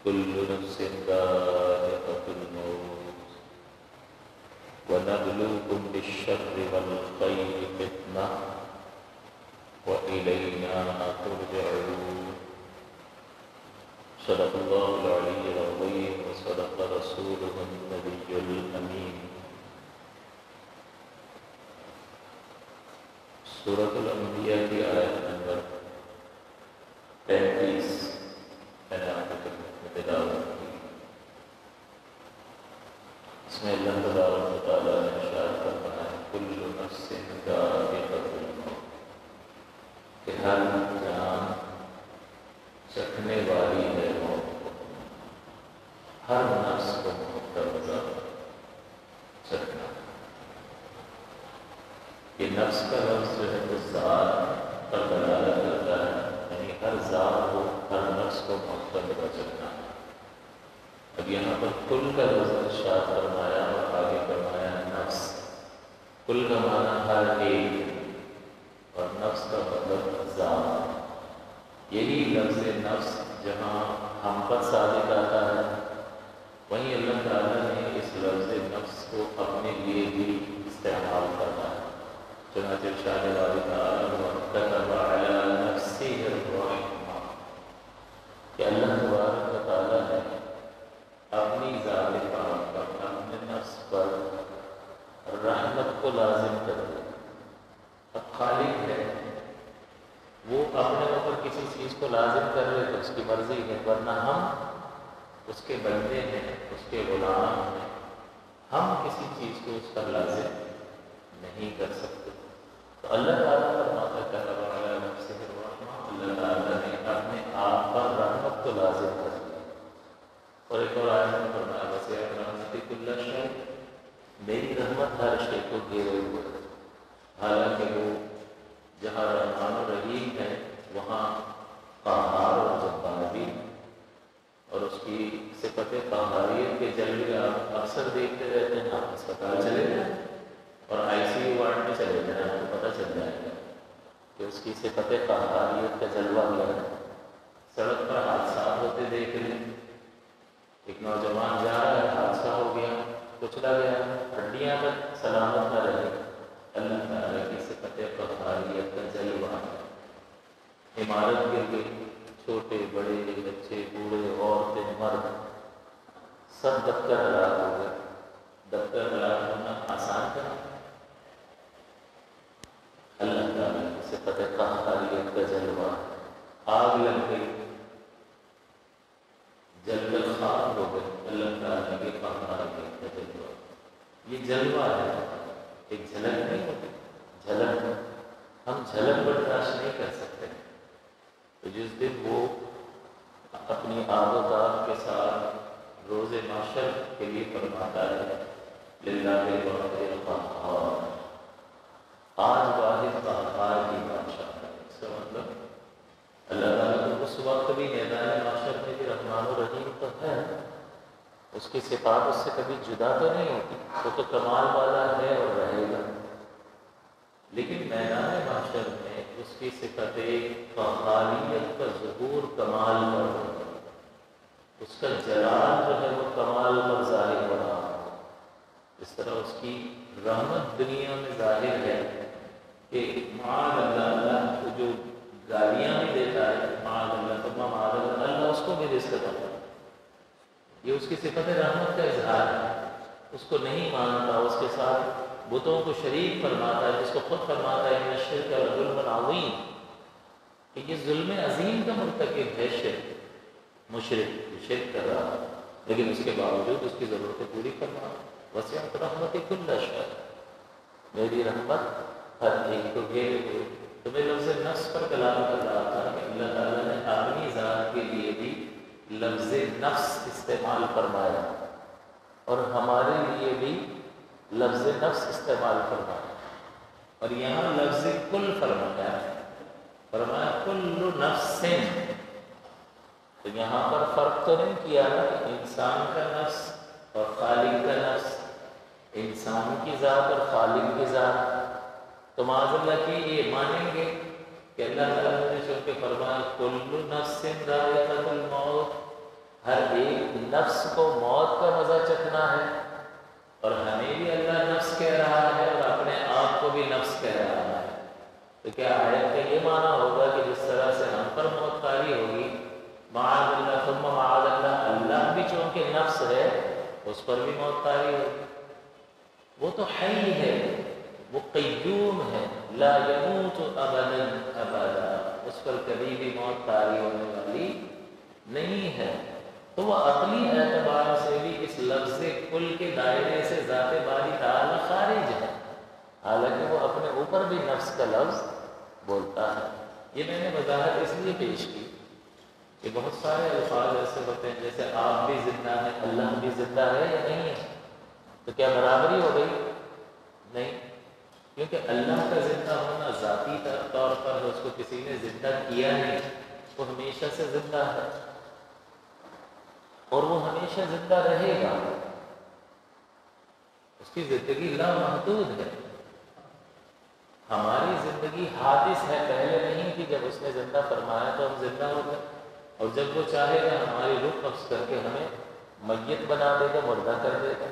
كل نفس ذائقة الموت ونبلوكم بالشر والخير فتنة وإلينا ترجعون. صدق الله العلي العظيم وصدق رسوله النبي الأمين. سورة الأنبياء کی آیت نمبر 35 میں نے آپ کو تلاوت کی. اس میں اللہ تبارک و تعالیٰ نے ارشاد فرمایا ہے کل نفس ذائقۃ الموت، کہ ہر جان چکھنے والی ہے موت کو. ہر نفس کو موت کا مزہ چکھنا. یہ نفس کا لفظ جو ہے وہ ذات پر دلالت کرتا ہے، یعنی ہر ذات کو، ہر نفس کو موت کا مزہ چکھنا. اب یہاں پر کل کا لفظ ارشاد فرمایا اور آگے فرمایا نفس. کل کا معنی ہر ایک اور نفس کا مطلب ذات. یہی لفظ نفس جہاں ہم پر صادق آتا ہے، وہیں اللہ تعالیٰ نے اس لفظ نفس کو اپنے لیے بھی استعمال کرنا ہے. چنانچہ ارشاد باری تعالیٰ وَكَتَبَ عَلَىٰ نَفْسِهِ الرَّحْمَةَ، کہ اللہ تبارک و تعالیٰ نے اپنی ذات پاک پر، اپنے نفس پر رحمت کو لازم کر دیا. اب خالق ہے، وہ اپنے اوپر کسی چیز کو لازم کر رہے تو اس کی مرضی ہے، ورنہ ہم اس کے بندے ہیں، اس کے غلام ہیں. ہم کسی چیز کو اس پر لازم نہیں کر سکتے. تو اللہ تعالیٰ فرماتا ہے كَتَبَ عَلَىٰ نَفْسِهِ الرَّحْمَةَ، اللہ تعالیٰ نے اپنے آپ پر رحمت کو لازم کر دیا. اور ایک اور آیت میں فرمایا وَسِعَ رَحْمَتِي كُلَّ شَيْءٍ، میری رحمت ہر شے کو گھیرے ہوئے ہے. حالانکہ وہ جہاں رحمان و رحیم ہے وہاں قہار اور جبار بھی، اور اس کی صفت قہاریت کے جلوے آپ اکثر دیکھتے رہتے ہیں. آپ اسپتال چلے جائیں اور ICU وارڈ میں چلے جائیں، آپ کو پتہ چل جائے گا کہ اس کی صفت قہاریت کا جلوہ کیا ہے. سڑک پر حادثات ہوتے دیکھ لیں، ایک نوجوان جا رہا ہے، حادثہ ہو گیا، کچلا گیا، ہڈیاں تک سلامت نہ رہے. اللہ تعالیٰ کی صفت قہاریت کا جلوہ ہے. عمارت گر گئی، چھوٹے بڑے بچے بوڑھے عورتیں مرد سب دفتر ہلاک ہو گئے. دفتر ہلاک ہونا آسان تھا؟ اللہ تعالیٰ کی صفت قہاریت کا جلوہ. آگ لگ گئی، جل کر خاک ہو گئے، اللہ تعالیٰ کی قہاریت کا جلوہ. یہ جلوہ ہے، ایک جھلک نہیں ہوتی. جھلک ہم جھلک برداشت نہیں کر سکتے. تو جس دن وہ اپنی آب و تاب کے ساتھ روز محشر کے لیے فرماتا ہے للہ الواحد القہار، آج واحد قہار کی بادشاہ ہے. اس کا مطلب اللہ تعالیٰ کو اس وقت بھی میدان محشر میں بھی رحمان و رحیم تو ہے، اس کی صفات اس سے کبھی جدا تو نہیں ہوتی. وہ تو کمال والا ہے اور رہے گا، لیکن میدان محشر میں اس کی صفت قہاریت کا ظہور کمال پر ہوگا. اس کا جلال جو ہے وہ کمال پر ظاہر ہو رہا ہے. اس طرح اس کی رحمت دنیا میں ظاہر ہے کہ معاذ اللہ، اللہ کو جو گالیاں بھی دیتا ہے معاذ اللہ، تو معاذ اللہ اس کو بھی رزق دیتا ہے. یہ اس کی صفت رحمت کا اظہار ہے. اس کو نہیں مانتا، اس کے ساتھ بتوں کو شریک فرماتا ہے، جس کو خود فرماتا ہے ان الشرک لظلم عظیم، کہ یہ ظلم عظیم کا مرتکب ہے شرک. مشرک شرک کر رہا ہے، لیکن اس کے باوجود اس کی ضرورتیں پوری کرنا. وسعت رحمتی کل شیء، میری رحمت ہر ایک کو گھیرے ہوئے. تو میں لفظ نفس پر کلام کر رہا تھا کہ اللہ تعالیٰ نے اپنی ذات کے لیے بھی لفظ نفس استعمال فرمایا اور ہمارے لیے بھی لفظ نفس استعمال فرمایا. اور یہاں لفظ کل فرمایا ہے، فرمایا کل نفس. تو یہاں پر فرق تو نہیں کیا نا کہ انسان کا نفس اور خالق کا نفس، انسان کی ذات اور خالق کی ذات. تو معاذ اللہ کی یہ مانیں گے کہ اللہ تعالیٰ نے چونکہ فرمایا کل نفس ذائقۃ الموت، ہر ایک نفس کو موت کا مزہ چکھنا ہے، اور ہمیں بھی اللہ نفس کہہ رہا ہے اور اپنے آپ کو بھی نفس کہہ رہا ہے، تو کیا آیت کا یہ معنی ہوگا کہ جس طرح سے ہم پر موت طاری ہوگی، معاذ اللہ ثم معاذ اللہ، اللہ بھی چونکہ نفس ہے اس پر بھی موت طاری ہوگی؟ وہ تو حی ہے، وہ قیوم ہے، لا یموت ابدا ابدا، اس پر کبھی بھی موت طاری ہونے والی نہیں ہے۔ تو وہ عقلی اعتبار سے بھی اس لفظ کل کے دائرے سے ذات باری تعالی خارج ہے، حالانکہ وہ اپنے اوپر بھی نفس کا لفظ بولتا ہے۔ یہ میں نے وضاحت اس لیے پیش کی کہ بہت سارے الفاظ ایسے ہوتے ہیں جیسے آپ بھی زندہ ہیں، اللہ بھی زندہ ہے یا نہیں ہے، تو کیا برابری ہو گئی؟ نہیں، کیونکہ اللہ کا زندہ ہونا ذاتی طور پر اس کو کسی نے زندہ کیا نہیں، وہ ہمیشہ سے زندہ ہے اور وہ ہمیشہ زندہ رہے گا، اس کی زندگی لامحدود ہے۔ ہماری زندگی حادث ہے، پہلے نہیں تھی، جب اس نے زندہ فرمایا تو ہم زندہ ہو گئے، اور جب وہ چاہے گا ہماری روح قبض کر کے ہمیں میت بنا دے گا، مردہ کر دے گا۔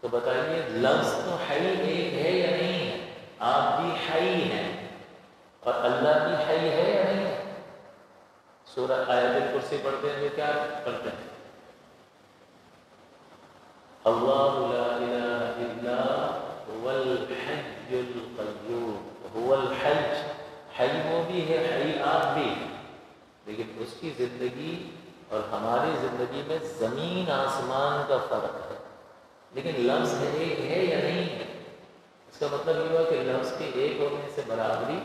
تو بتائیے لفظ تو حی ایک ہے یا نہیں ہے؟ آپ بھی حی ہیں اور اللہ بھی حی ہے یا نہیں ہے؟ سورہ آیت الکرسی پڑھتے ہیں جو کیا پڑھتے ہیں؟ اللہ لا الہ الا هو الحی القیوم، هو الحی، حی وہ بھی ہے، حی آپ بھی، لیکن اس کی زندگی اور ہماری زندگی میں زمین آسمان کا فرق ہے، لیکن لفظ ایک ہے یا نہیں ہے؟ اس کا مطلب یہ ہوا کہ لفظ کے ایک ہونے سے برابری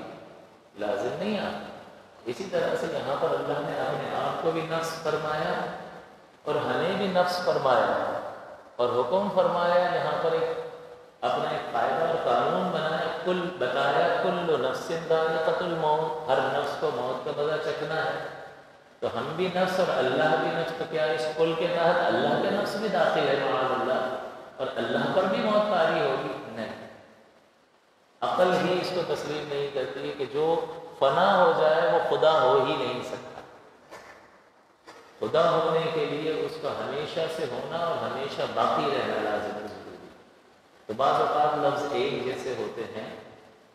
لازم نہیں آتی۔ اسی طرح سے یہاں پر اللہ نے اپنے آپ کو بھی نفس فرمایا اور ہمیں بھی نفس فرمایا، اور حکم فرمایا، یہاں پر اپنا ایک قاعدہ اور قانون بنایا، کل بتایا کل نفس ذائقۃ الموت، ہر نفس کو موت کا مزہ چکھنا ہے۔ تو ہم بھی نفس اور اللہ بھی نفس، تو کیا اس کل کے تحت اللہ کے نفس بھی داخل ہے معاذ اللہ، اور اللہ پر بھی موت طاری ہوگی؟ نہیں، عقل ہی اس کو تسلیم نہیں کرتی کہ جو فنا ہو جائے وہ خدا ہو ہی نہیں سکتا۔ خدا ہونے کے لیے اس کا ہمیشہ سے ہونا اور ہمیشہ باقی رہنا لازم ہے، ضروری۔ تو بعض اوقات لفظ ایک جیسے ہوتے ہیں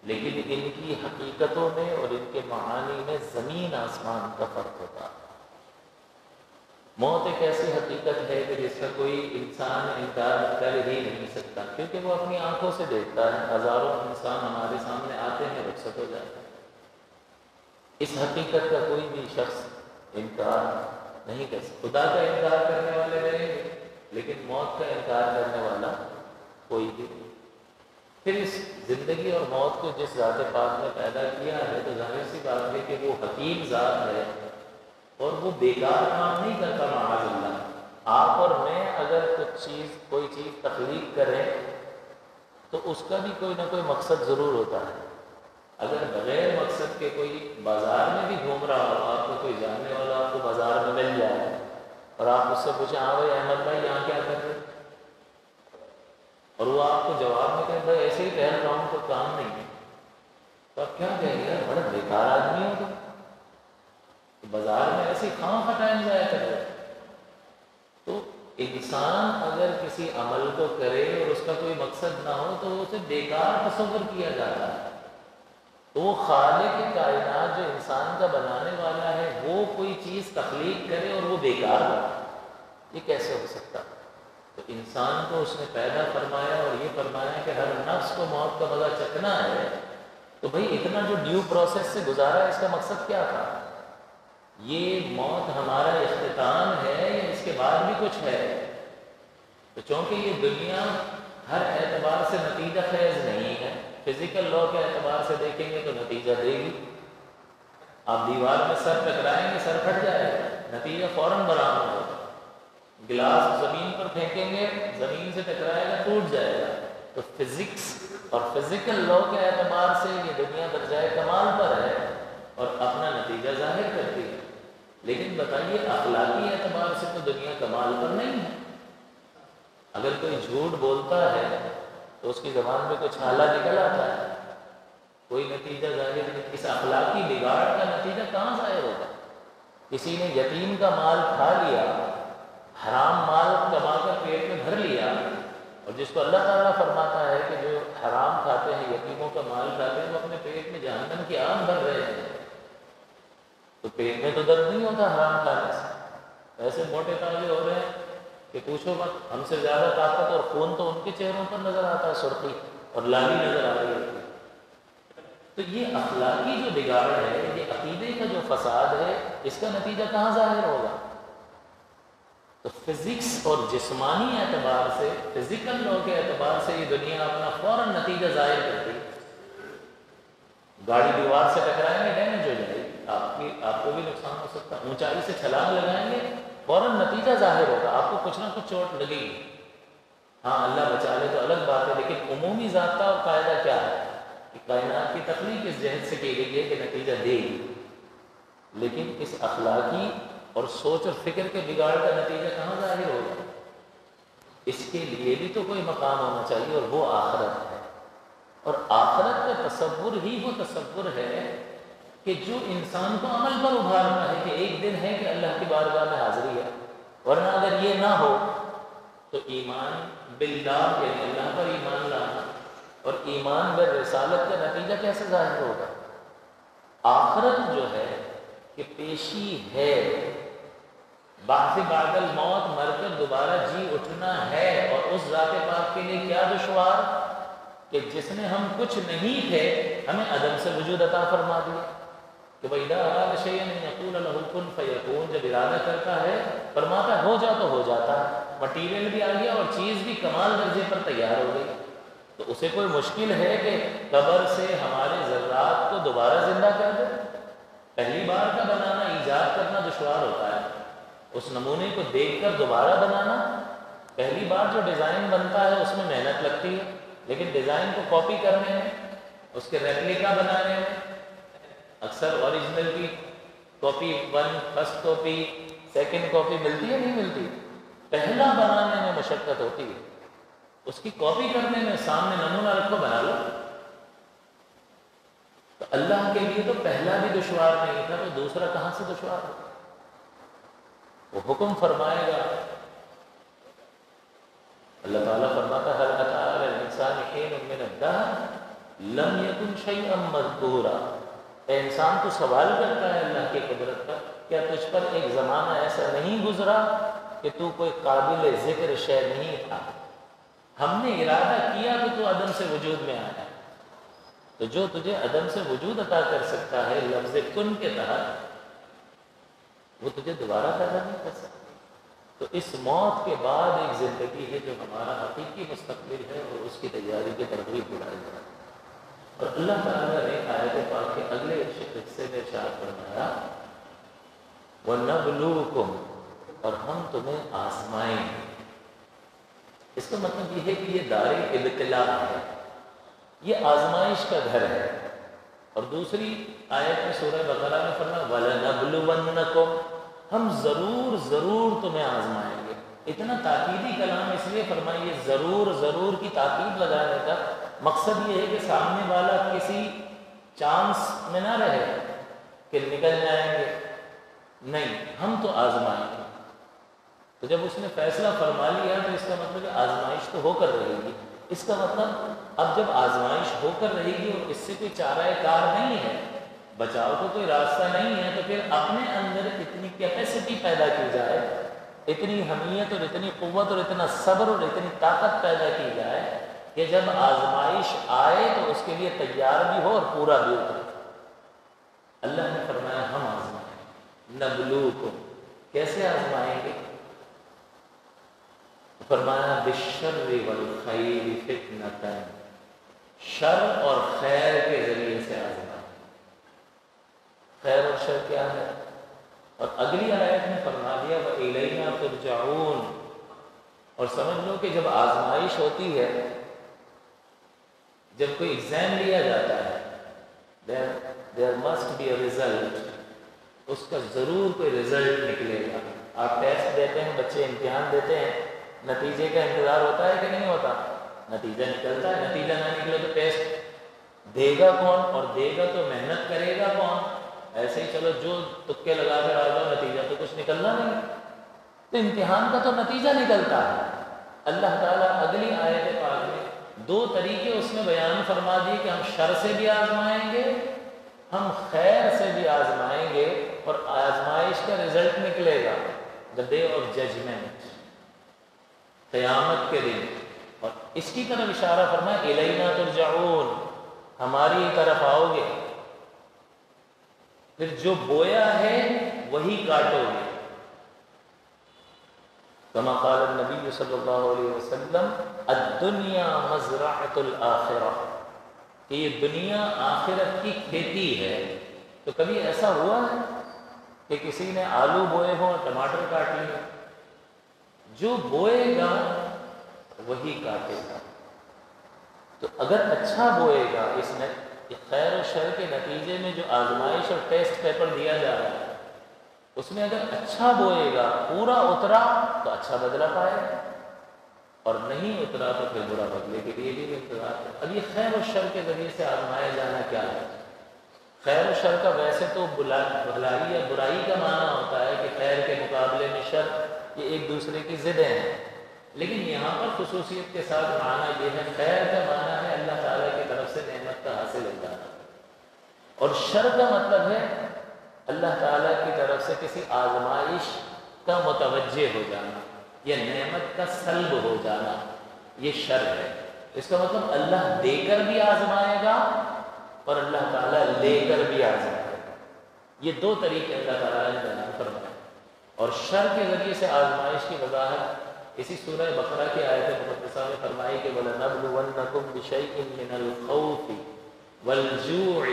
لیکن ان کی حقیقتوں میں اور ان کے معانی میں زمین آسمان کا فرق ہوتا ہے۔ موت ایک ایسی حقیقت ہے کہ جس کا کوئی انسان انکار کر ہی نہیں سکتا، کیونکہ وہ اپنی آنکھوں سے دیکھتا ہے، ہزاروں انسان ہمارے سامنے آتے ہیں، رخصت ہو جاتے ہیں۔ اس حقیقت کا کوئی بھی شخص انکار نہیں کر سکتا۔ خدا کا انکار کرنے والے رہیں گے لیکن موت کا انکار کرنے والا کوئی بھی نہیں۔ پھر اس زندگی اور موت کو جس ذات پاک نے پیدا کیا ہے تو ظاہر سی بات ہے کہ وہ حکیم ذات ہے اور وہ بیکار کام نہیں کرتا معاذ اللہ۔ آپ اور میں اگر کوئی چیز تخلیق کریں تو اس کا بھی کوئی نہ کوئی مقصد ضرور ہوتا ہے۔ اگر بغیر مقصد کے کوئی بازار میں بھی گھوم رہا ہو، آپ کو کوئی جاننے والا آپ کو بازار میں مل جائے اور آپ اس سے پوچھیں ہاں بھائی احمد بھائی یہاں کیا کر رہے، اور وہ آپ کو جواب میں کہیں بھائی ایسے ہی ٹہل رہا ہوں، کوئی کام نہیں ہے، تو آپ کیا کہیں گے؟ بڑا بیکار آدمی ہو تو بازار میں ایسے خواہ ٹائم ضائع کر رہے۔ تو انسان اگر کسی عمل کو کرے اور اس کا کوئی مقصد نہ ہو تو اسے بیکار تصور کیا جاتا ہے۔ تو وہ خالق کائنات جو انسان کا بنانے والا ہے وہ کوئی چیز تخلیق کرے اور وہ بیکار ہو، یہ کیسے ہو سکتا؟ تو انسان کو اس نے پیدا فرمایا اور یہ فرمایا کہ ہر نفس کو موت کا مزہ چکھنا ہے، تو بھئی اتنا جو ڈیو پروسیس سے گزارا ہے اس کا مقصد کیا تھا؟ یہ موت ہمارا اختتام ہے یا اس کے بعد بھی کچھ ہے؟ تو چونکہ یہ دنیا ہر اعتبار سے نتیجہ خیز نہیں ہے، فزیکل لا کے اعتبار سے دیکھیں گے تو نتیجہ دے گی۔ آپ دیوار میں سر ٹکرائیں گے، سر پھٹ جائے گا، نتیجہ فوراً برآمد ہوگا۔ گلاس زمین پر پھینکیں گے، زمین سے ٹکرائے گا، ٹوٹ جائے گا۔ تو فزکس اور فزیکل لا کے اعتبار سے یہ دنیا درجۂ کمال پر ہے اور اپنا نتیجہ ظاہر کرتی ہے، لیکن بتائیے اخلاقی اعتبار سے تو دنیا کمال پر نہیں ہے۔ اگر کوئی جھوٹ بولتا ہے تو اس کی زبان میں کچھ حالہ نکل آتا ہے، کوئی نتیجہ ظاہر نہیں۔ اس اخلاقی بگاڑ کا نتیجہ کہاں ظاہر ہوگا؟ کسی نے یتیم کا مال کھا لیا حرام مال کما کر پیٹ میں بھر لیا، اور جس کو اللہ تعالیٰ فرماتا ہے کہ جو حرام کھاتے ہیں، یتیموں کا مال کھاتے ہیں، وہ اپنے پیٹ میں جہنم کی آگ بھر رہے ہیں، تو پیٹ میں تو درد نہیں ہوتا حرام کھانے سے، ایسے موٹے تازے ہو رہے ہیں کہ پوچھو مت، ہم سے زیادہ طاقت اور خون تو ان کے چہروں پر نظر آتا ہے، سرخی اور لالی نظر آ رہی ہے۔ تو یہ اخلاقی جو بگاڑ ہے، یہ عقیدے کا جو فساد ہے، اس کا نتیجہ کہاں ظاہر ہوگا؟ تو فزکس اور جسمانی اعتبار سے، فزیکل لا کے اعتبار سے یہ دنیا اپنا فوراً نتیجہ ظاہر کرتی ہے۔ گاڑی دیوار سے ٹکرائیں گے، ڈیمیج ہو جائے گی، آپ کو بھی نقصان ہو سکتا ہے۔ اونچائی سے چھلانگ لگائیں گے، فوراً نتیجہ ظاہر ہوگا، آپ کو کچھ نہ کچھ چوٹ لگے گی۔ ہاں اللہ بچا لے تو الگ بات ہے، لیکن عمومی ضابطہ اور قاعدہ کیا ہے کہ کائنات کی تخلیق اس جہت سے کی گئی ہے کہ نتیجہ دے گی، لیکن اس اخلاقی اور سوچ اور فکر کے بگاڑ کا نتیجہ کہاں ظاہر ہوگا؟ اس کے لیے بھی تو کوئی مقام ہونا چاہیے، اور وہ آخرت ہے۔ اور آخرت کا تصور ہی وہ تصور ہے کہ جو انسان کو عمل پر ابھارنا ہے، کہ ایک دن ہے کہ اللہ کی بارگاہ میں حاضری ہے، ورنہ اگر یہ نہ ہو تو ایمان باللہ یعنی اللہ پر ایمان لانا اور ایمان بالرسالت کا نتیجہ کیسے ظاہر ہوگا؟ آخرت جو ہے کہ پیشی ہے، بعث بعد الموت، مر کر دوبارہ جی اٹھنا ہے، اور اس ذات پاک کے لیے کیا دشوار کہ جس نے ہم کچھ نہیں تھے ہمیں عدم سے وجود عطا فرما دیا، کہ وَإِذَا أَرَادَ شَيْئًا أَن يَقُولَ لَهُ كُن فَيَكُونُ، جب ارادہ کرتا ہے فرماتا ہے ہو جا تو ہو جاتا ہے، مٹیریل بھی آ گیا اور چیز بھی کمال درجے پر تیار ہو گئی۔ تو اسے کوئی مشکل ہے کہ قبر سے ہمارے ذرات کو دوبارہ زندہ کر دے؟ پہلی بار کا بنانا، ایجاد کرنا دشوار ہوتا ہے، اس نمونے کو دیکھ کر دوبارہ بنانا، پہلی بار جو ڈیزائن بنتا ہے اس میں محنت لگتی ہے، لیکن ڈیزائن کو کاپی کرنے میں، اس کے ریپلیکا بنانے میں، اکثر اوریجنل کی copy 1 first copy second copy ملتی ہے نہیں ملتی، پہلا بنانے میں مشقت ہوتی ہے، اس کی کاپی کرنے میں سامنے نمونہ رکھو بنا لو۔ تو اللہ کے لیے تو پہلا بھی دشوار نہیں تھا، تو دوسرا کہاں سے دشوار ہو؟ وہ حکم فرمائے گا، اللہ تعالیٰ فرماتا ہے هل أتى على الإنسان حين من الدهر لم يكن شيئا مذكورا، اے انسان تو سوال کرتا ہے اللہ کی قدرت کا، کیا تجھ پر ایک زمانہ ایسا نہیں گزرا کہ تو کوئی قابل ذکر شے نہیں تھا؟ ہم نے ارادہ کیا کہ تو عدم سے وجود میں آیا، تو جو تجھے عدم سے وجود عطا کر سکتا ہے لفظ کن کے تحت، وہ تجھے دوبارہ پیدا نہیں کر سکتا۔ تو اس موت کے بعد ایک زندگی ہے جو ہمارا حقیقی مستقبل ہے، اور اس کی تیاری کی ترغیب دلائی جائے۔ اور اللہ تعالیٰ نے آیت پاک کے اگلے حصے میں ارشاد فرمایا وَنَبْلُوكُمْ، اور ہم تمہیں آزمائیں گے۔ اس کا مطلب یہ ہے کہ یہ دار ابتلاء ہے، یہ آزمائش کا گھر ہے۔ اور دوسری آیت میں سورہ بقرہ میں فرمایا وَلَنَبْلُوَنَّكُمْ، ہم ضرور ضرور تمہیں آزمائیں گے۔ اتنا تاکیدی کلام اس لیے فرمائیے، ضرور ضرور کی تاکید لگانے کا مقصد یہ ہے کہ سامنے والا کسی چانس میں نہ رہے کہ نکل جائیں گے، نہیں، ہم تو آزمائیں گے۔ تو جب اس نے فیصلہ فرما لیا تو اس کا مطلب ہے آزمائش تو ہو کر رہے گی۔ اس کا مطلب اب جب آزمائش ہو کر رہے گی اور اس سے کوئی چارہ کار نہیں ہے، بچاؤ کو کوئی راستہ نہیں ہے، تو پھر اپنے اندر اتنی کیپیسٹی پیدا کی جائے، اتنی حمیت اور اتنی قوت اور اتنا صبر اور اتنی طاقت پیدا کی جائے کہ جب آزمائش آئے تو اس کے لیے تیار بھی ہو اور پورا بھی اترے۔ اللہ نے فرمایا ہم آزمائیں، نبلوکم، کیسے آزمائیں گے؟ فرمایا بالشر والخیر فتنۃ، شر اور خیر کے ذریعے سے آزمائیں۔ خیر اور شر کیا ہے؟ اور اگلی آیت میں فرما دیا وَإِلَيْنَا تُرْجَعُونَ، اور سمجھ لو کہ جب آزمائش ہوتی ہے، جب کوئی ایگزام لیا جاتا ہے، there must be a result، اس کا ضرور کوئی رزلٹ نکلے گا۔ آپ ٹیسٹ دیتے ہیں، بچے امتحان دیتے ہیں، نتیجے کا انتظار ہوتا ہے کہ نہیں ہوتا؟ نتیجہ نکلتا ہے، نتیجہ نہ نکلے تو ٹیسٹ دے گا کون، اور دے گا تو محنت کرے گا کون؟ ایسے ہی چلو جو تکے لگا کر آ جاؤ، نتیجہ تو کچھ نکلنا نہیں۔ تو امتحان کا تو نتیجہ نکلتا ہے۔ اللہ تعالیٰ اگلی آیت پاک میں دو طریقے اس نے بیان فرما دیے کہ ہم شر سے بھی آزمائیں گے، ہم خیر سے بھی آزمائیں گے، اور آزمائش کا رزلٹ نکلے گا the day of judgment، قیامت کے دن۔ اور اس کی طرف اشارہ فرمایا الینا ترجعون، ہماری طرف آؤ گے، پھر جو بویا ہے وہی کاٹو گے۔ کما قال النبی صلی اللہ علیہ وسلم الدنیا مزرعۃ الآخرہ، کہ یہ دنیا آخرت کی کھیتی ہے۔ تو کبھی ایسا ہوا ہے کہ کسی نے آلو بوئے ہوں اور ٹماٹر کاٹ لیے؟ جو بوئے گا وہی کاٹے گا۔ تو اگر اچھا بوئے گا، اس میں خیر و شر کے نتیجے میں جو آزمائش اور ٹیسٹ پیپر دیا جا رہا ہے، اس میں اگر اچھا بوئے گا، پورا اترا تو اچھا بدلہ پائے گا، اور نہیں اترا تو پھر برا بدلے کے لیے بھی انتظار ہے۔ اب یہ خیر و شر کے ذریعے سے آزمایا جانا کیا ہے؟ خیر و شر کا ویسے تو بھلائی یا برائی کا معنی ہوتا ہے کہ خیر کے مقابلے میں شر، یہ ایک دوسرے کی ضدیں ہیں، لیکن یہاں پر خصوصیت کے ساتھ معنی یہ ہے، خیر کا معنی ہے اللہ تعالیٰ کی طرف سے نعمت کا حاصل ہو جانا، اور شر کا مطلب ہے اللہ تعالیٰ کی طرف سے کسی آزمائش کا متوجہ ہو جانا یا نعمت کا سلب ہو جانا، یہ شر ہے۔ اس کا مطلب اللہ دے کر بھی آزمائے گا اور اللہ تعالیٰ لے کر بھی آزمائے گا۔ یہ دو طریقے اللہ تعالیٰ نے بیان فرمائے، اور شر کے ذریعے سے آزمائش کی وضاحت اسی سورہ بقرہ کی آیت مقدسہ میں فرمائی کہ وَلَنَبْلُوَنَّكُمْ بِشَيْءٍ مِّنَ الْخَوْفِ وَالْجُوعِ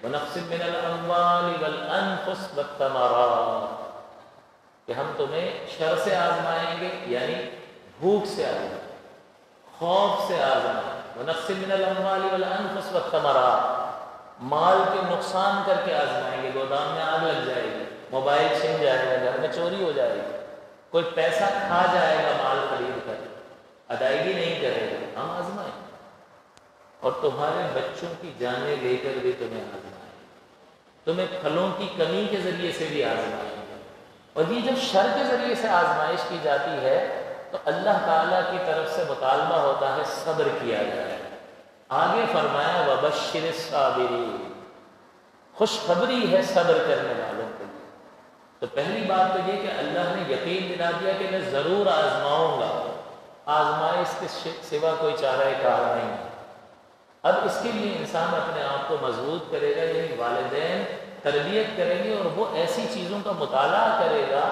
وَنَقْصٍ مِّنَ الْأَمْوَالِ وَالْأَنفُسِ وَالثَّمَرَاتِ، کہ ہم تمہیں شر سے آزمائیں گے، یعنی بھوک سے آزمائیں، خوف سے آزمائیں، وَنَقْصٍ مِّنَ الْأَمْوَالِ وَالْأَنفُسِ وَالثَّمَرَاتِ، مال کے نقصان کر کے آزمائیں گے، گودام میں آگ لگ جائے گی، موبائل چھن جائے گا، گھر میں چوری ہو جائے گی، کوئی پیسہ کھا جائے گا مال خرید کر، ادائیگی نہیں کرے گا، ہم آزمائیں، اور تمہارے بچوں کی جانیں لے کر بھی تمہیں آزمائیں، تمہیں پھلوں کی کمی کے ذریعے سے بھی آزمائیں۔ اور یہ جب شر کے ذریعے سے آزمائش کی جاتی ہے تو اللہ تعالیٰ کی طرف سے مطالبہ ہوتا ہے صبر کیا جائے۔ آگے فرمایا وَبَشِّرِ الصَّابِرِينَ، خوشخبری ہے صبر کرنے والوں کے لیے۔ تو پہلی بات تو یہ کہ اللہ نے یقین دلا دیا کہ میں ضرور آزماؤں گا، آزمائش کے سوا کوئی چارہ کار نہیں ہے۔ اب اس کے لیے انسان اپنے آپ کو مضبوط کرے گا، یعنی والدین تربیت کریں گے، اور وہ ایسی چیزوں کا مطالعہ کرے گا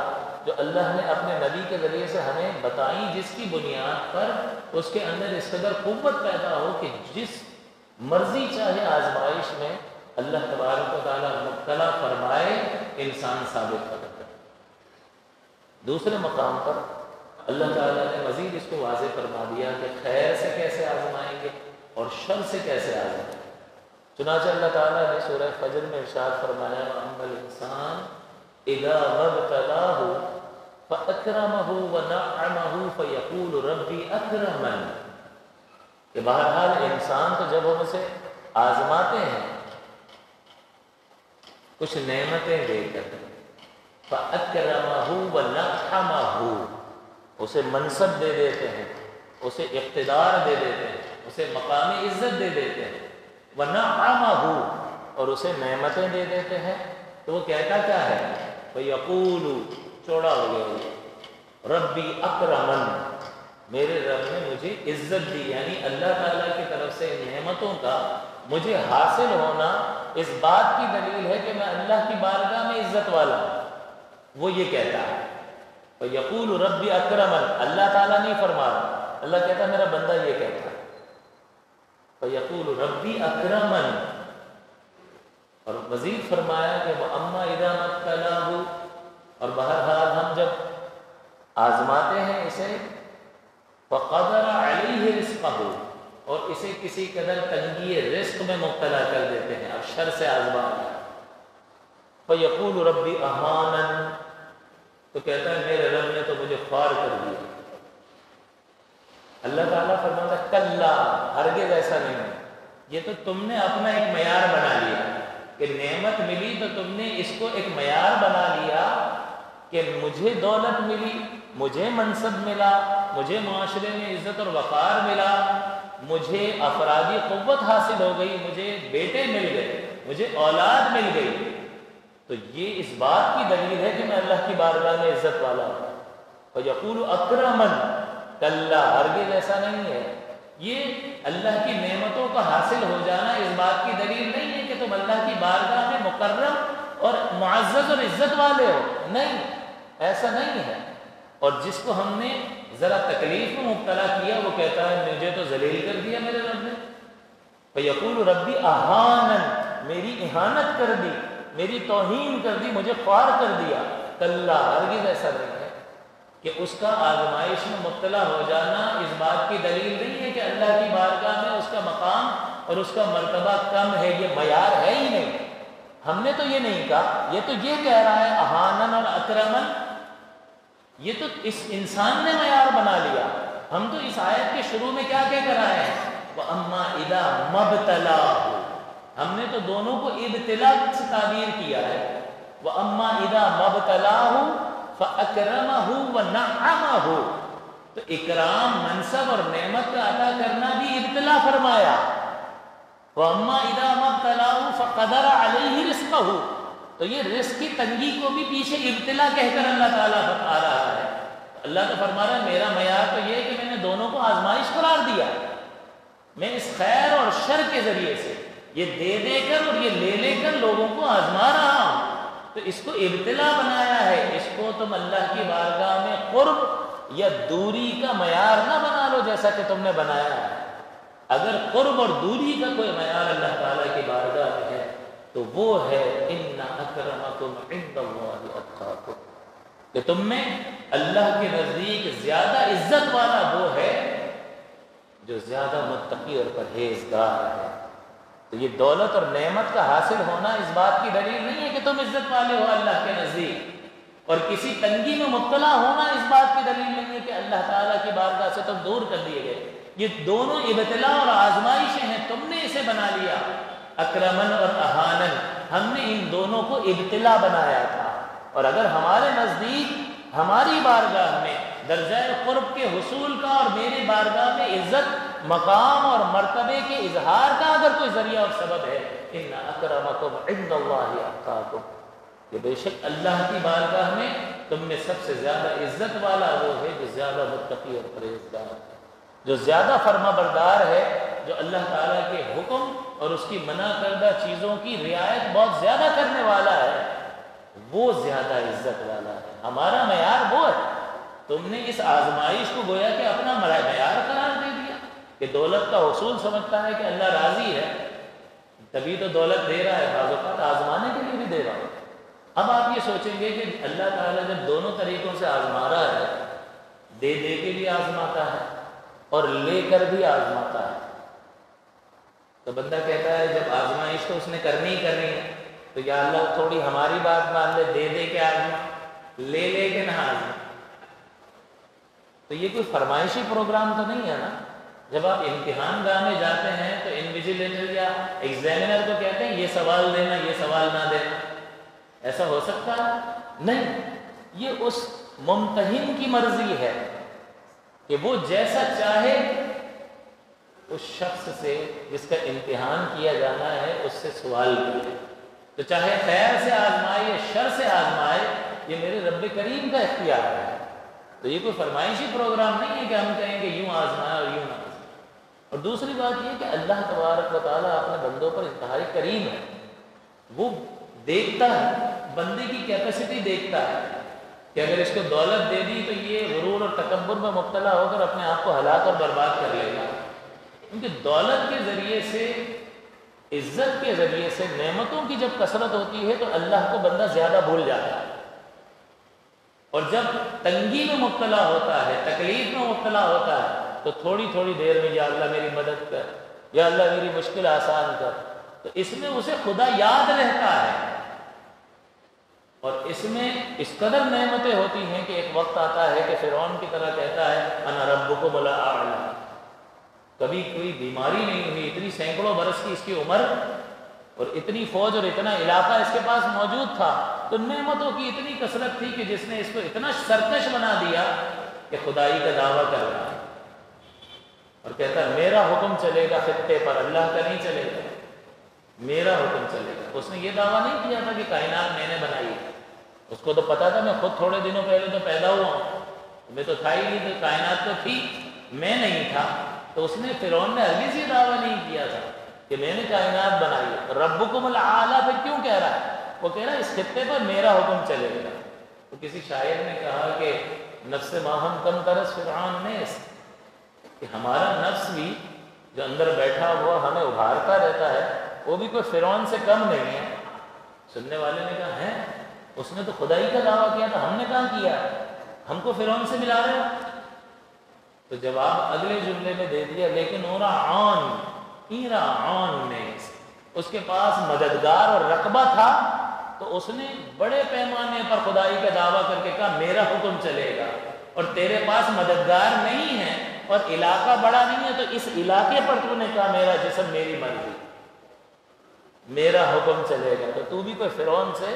جو اللہ نے اپنے نبی کے ذریعے سے ہمیں بتائیں، جس کی بنیاد پر اس کے اندر اس قدر قوت پیدا ہو کہ جس مرضی چاہے آزمائش میں اللہ تبارک و تعالیٰ مبتلا فرمائے انسان ثابت کر دے۔ دوسرے مقام پر اللہ تعالیٰ نے مزید اس کو واضح فرما دیا کہ خیر سے کیسے آزمائیں گے اور شر سے کیسے آزمائیں گے۔ چنانچہ اللہ تعالیٰ نے سورہ فجر میں ارشاد فرمایا وَأَمَّا الْإِنسَانُ إِذَا مَا ابْتَلَاهُ فَأَكْرَمَهُ وَنَعَّمَهُ فَيَقُولُ رَبِّي أَكْرَمَنِ، کہ بہرحال انسان تو جب ہم اسے آزماتے ہیں کچھ نعمتیں دے کر، فَأَكْرَمَهُ وَنَعَّمَهُ، اسے منصب دے دیتے ہیں، اسے اقتدار دے دیتے ہیں، اسے مقامی عزت دے دیتے ہیں، وَنَعَّمَهُ، اور اسے نعمتیں دے دیتے ہیں، تو وہ کہتا کیا ہے؟ فَيَقُولُ، چوڑا ہو گیا، ربی اکرمن، میرے رب نے مجھے عزت دی، یعنی اللہ تعالیٰ کی طرف سے نعمتوں کا مجھے حاصل ہونا اس بات کی دلیل ہے کہ میں اللہ کی بارگاہ میں عزت والا ہوں، وہ یہ کہتا ہے۔ فَيَقُولُ ربی اکرمن، اللہ تعالیٰ نہیں فرما رہا، اللہ کہتا ہے میرا بندہ یہ کہتا ہے۔ فَيَقُولُ رَبِّي أَكْرَمَنِ، اور مزید فرمایا کہ وَأَمَّا إِذَا مَا ابْتَلَاهُ، اور بہرحال ہم جب آزماتے ہیں اسے فَقَدَرَ عَلَيْهِ رِزْقَهُ، اور اسے کسی قدر تنگی رزق میں مبتلا کر دیتے ہیں، اب شر سے آزمانا ہے۔ فَيَقُولُ رَبِّي أَهَانَنِ، تو کہتا ہے میرے رب نے تو مجھے خوار کر دیا۔ اللہ تعالیٰ فرماتا ہے کلا، ہرگز ایسا نہیں ہے، یہ تو تم نے اپنا ایک معیار بنا لیا کہ نعمت ملی تو تم نے اس کو ایک معیار بنا لیا کہ مجھے دولت ملی، مجھے منصب ملا، مجھے معاشرے میں عزت اور وقار ملا، مجھے افرادی قوت حاصل ہو گئی، مجھے بیٹے مل گئے، مجھے اولاد مل گئی، تو یہ اس بات کی دلیل ہے کہ میں اللہ کی بارگاہ میں عزت والا ہوں۔ وَيَقُولُ أَكْرَمًا، کلا ہرگز ایسا نہیں ہے۔ یہ اللہ کی نعمتوں کا حاصل ہو جانا اس بات کی دلیل نہیں ہے کہ تم اللہ کی بارگاہ میں مکرم اور معزز اور عزت والے ہو، نہیں، ایسا نہیں ہے۔ اور جس کو ہم نے ذرا تکلیف میں مبتلا کیا وہ کہتا ہے مجھے تو ذلیل کر دیا میرے رب نے۔ فَيَقُولُ رَبِّ أَهَانًا، میری اہانت کر دی، میری توہین کر دی، مجھے خوار کر دیا۔ کلا ہرگز ایسا نہیں ہے کہ اس کا آزمائش میں مبتلا ہو جانا اس بات کی دلیل نہیں ہے کہ اللہ کی بارگاہ میں اس کا مقام اور اس کا مرتبہ کم ہے، یہ معیار ہے ہی نہیں۔ ہم نے تو یہ نہیں کہا، یہ تو یہ کہہ رہا ہے اہانن اور اکرمن، یہ تو اس انسان نے معیار بنا لیا۔ ہم تو اس آیت کے شروع میں کیا کہہ کر آئے ہیں؟ وَأَمَّا إِذَا مَبْتَلَاهُ، ہم نے تو دونوں کو ابتلا سے تعبیر کیا ہے۔ وَأَمَّا إِذَا مَبْتَلَاهُ فَأَكْرَمَهُ وَنَعَّمَهُ، تو اکرام، منصب اور نعمت کا عطا کرنا بھی ابتلا فرمایا۔ وَأَمَّا إِذَا مَبْتَلَاهُ فَقَدَرَ عَلَيْهِ رِزْقَهُ، تو یہ رزق کی تنگی کو بھی پیچھے ابتلا کہہ کر اللہ تعالیٰ بتا رہا ہے۔ اللہ تو فرما رہا ہے میرا معیار تو یہ ہے کہ میں نے دونوں کو آزمائش قرار دیا، میں اس خیر اور شر کے ذریعے سے یہ دے دے کر اور یہ لے لے کر لوگوں کو آزما رہا ہوں، تو اس کو ابتلا بنایا ہے۔ اس کو تم اللہ کی بارگاہ میں قرب یا دوری کا معیار نہ بنا لو جیسا کہ تم نے بنایا ہے۔ اگر قرب اور دوری کا کوئی معیار اللہ تعالیٰ کی بارگاہ میں ہے تو وہ ہے ان اکرمکم عند اللہ اتقاکم، کہ تم میں اللہ کے نزدیک زیادہ عزت والا وہ ہے جو زیادہ متقی اور پرہیزگار ہے۔ تو یہ دولت اور نعمت کا حاصل ہونا اس بات کی دلیل نہیں ہے کہ تم عزت والے ہو اللہ کے نزدیک، اور کسی تنگی میں مبتلا ہونا اس بات کی دلیل نہیں ہے کہ اللہ تعالیٰ کی بارگاہ سے تم دور کر دیے گئے۔ یہ دونوں ابتلا اور آزمائشیں ہیں، تم نے اسے بنا لیا اکرمن اور اہانن، ہم نے ان دونوں کو ابتلا بنایا تھا۔ اور اگر ہمارے نزدیک ہماری بارگاہ میں درجہ قرب کے حصول کا اور میری بارگاہ میں عزت، مقام اور مرتبے کے اظہار کا اگر کوئی ذریعہ اور سبب ہے، ان اکرمکم عند اللہ اتقاکم، کہ بے شک اللہ کی بارگاہ میں تم میں سب سے زیادہ عزت والا وہ ہے جو زیادہ متقی اور پرہیزگار ہے، جو زیادہ فرما بردار ہے، جو اللہ تعالیٰ کے حکم اور اس کی منع کردہ چیزوں کی رعایت بہت زیادہ کرنے والا ہے، وہ زیادہ عزت والا ہے۔ ہمارا معیار وہ ہے۔ تم نے اس آزمائش کو گویا کہ اپنا معیار قرار دے دیا کہ دولت کا حصول سمجھتا ہے کہ اللہ راضی ہے تبھی تو دولت دے رہا ہے، بعض اوقات آزمانے کے لیے بھی دے رہا ہے۔ اب آپ یہ سوچیں گے کہ اللہ تعالیٰ جب دونوں طریقوں سے آزما رہا ہے، دے دے کے بھی آزماتا ہے اور لے کر بھی آزماتا ہے، تو بندہ کہتا ہے جب آزمائش تو اس نے کرنی ہی کرنی ہے تو یا اللہ تھوڑی ہماری بات مان لے، دے دے کے آزما، لے لے کے نہ آزما۔ تو یہ کوئی فرمائشی پروگرام تو نہیں ہے نا۔ جب آپ امتحان گاہ میں جاتے ہیں تو انویجیلیٹر یا ایگزامینر کو کہتے ہیں یہ سوال دینا، یہ سوال نہ دینا، ایسا ہو سکتا ہے؟ نہیں، یہ اس ممتحن کی مرضی ہے کہ وہ جیسا چاہے اس شخص سے جس کا امتحان کیا جانا ہے اس سے سوال کرے، تو چاہے خیر سے آزمائے یا شر سے آزمائے، یہ میرے رب کریم کا اختیار ہے۔ تو یہ کوئی فرمائشی پروگرام نہیں ہے کہ ہم کہیں کہ یوں آزمائے اور یوں نہ آزمائے۔ اور دوسری بات یہ کہ اللہ تبارک و تعالیٰ اپنے بندوں پر انتہائی کریم ہے، وہ دیکھتا ہے، بندے کی کیپیسٹی دیکھتا ہے کہ اگر اس کو دولت دے دی تو یہ غرور اور تکبر میں مبتلا ہو کر اپنے آپ کو ہلاک اور برباد کر لے گا، کیونکہ دولت کے ذریعے سے، عزت کے ذریعے سے، نعمتوں کی جب کثرت ہوتی ہے تو اللہ کو بندہ زیادہ بھول جاتا ہے، اور جب تنگی میں مبتلا ہوتا ہے، تکلیف میں مبتلا ہوتا ہے تو تھوڑی تھوڑی دیر میں یا اللہ میری مدد کر، یا اللہ میری مشکل آسان کر، تو اس میں اسے خدا یاد رہتا ہے، اور اس میں اس قدر نعمتیں ہوتی ہیں کہ ایک وقت آتا ہے کہ فرعون کی طرح کہتا ہے انا ربکم الاعلی، کبھی کوئی بیماری نہیں ہوئی، اتنی سینکڑوں برس کی اس کی عمر، اور اتنی فوج اور اتنا علاقہ اس کے پاس موجود تھا، تو نعمتوں کی اتنی کثرت تھی کہ جس نے اس کو اتنا سرکش بنا دیا کہ خدائی کا دعویٰ کر رہا ہے اور کہتا ہے میرا حکم چلے گا خطے پر، اللہ کا نہیں چلے گا، میرا حکم چلے گا۔ اس نے یہ دعویٰ نہیں کیا تھا کہ کائنات میں نے بنائی ہے، اس کو تو پتا تھا میں خود تھوڑے دنوں پہلے تو پیدا ہوا ہوں، میں تو تھا ہی نہیں، تو کائنات تو تھی، میں نہیں تھا۔ تو اس نے فرعون نے ہرگز یہ دعویٰ نہیں کیا تھا کہ میں نے کائنات بنائی ہے۔ ربکم الاعلیٰ پھر کیوں کہہ رہا ہے؟ وہ کہہ رہا ہے اس خطے پر میرا حکم چلے گا۔ تو کسی شاعر نے کہا کہ نفس ماہم کم ترس فرعون نیس، کہ ہمارا نفس بھی جو اندر بیٹھا ہوا ہمیں ابھارتا رہتا ہے وہ بھی کوئی فرعون سے کم نہیں ہے۔ سننے والے نے کہا ہے اس نے تو خدائی کا دعویٰ کیا تھا، ہم نے کہاں کیا، ہم کو فرعون سے ملا رہے ہو؟ تو جواب اگلے جملے میں دے دیا، لیکن ایرعون نے اس کے پاس مددگار اور رقبہ تھا، تو اس نے بڑے پیمانے پر خدائی کا دعویٰ کر کے کہا میرا حکم چلے گا، اور تیرے پاس مددگار نہیں ہے اور علاقہ بڑا نہیں ہے، تو اس علاقے پر تو نے کہا میرا جسم میری مرضی، میرا حکم چلے گا، تو تو بھی کوئی فرعون سے